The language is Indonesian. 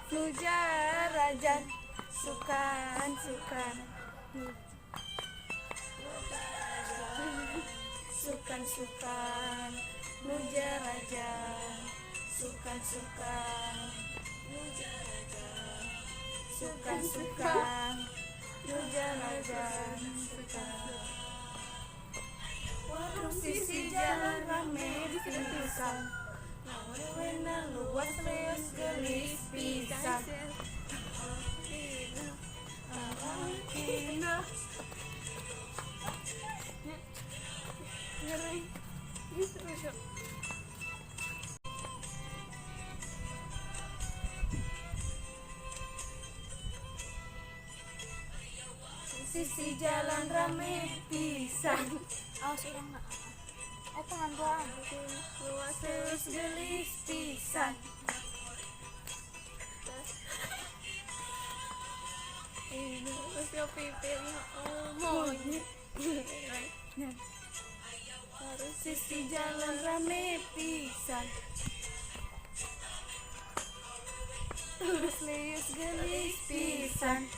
Nujarajan sukan sukan sukan sukan Nujarajan sukan sukan Nujarajan sukan sukan Nujarajan sukan. Warung sisi jalan rame pisan, wewenang luas leos gelis pisan. Ngeri gitu. Sisi jalan rame pisan. Awas orang nak. Tangan doang. Luas leos gelis pisan. Ini pasti pipirnya monyet. Sisi jalan rame pisan. Terus leus gelis pisan.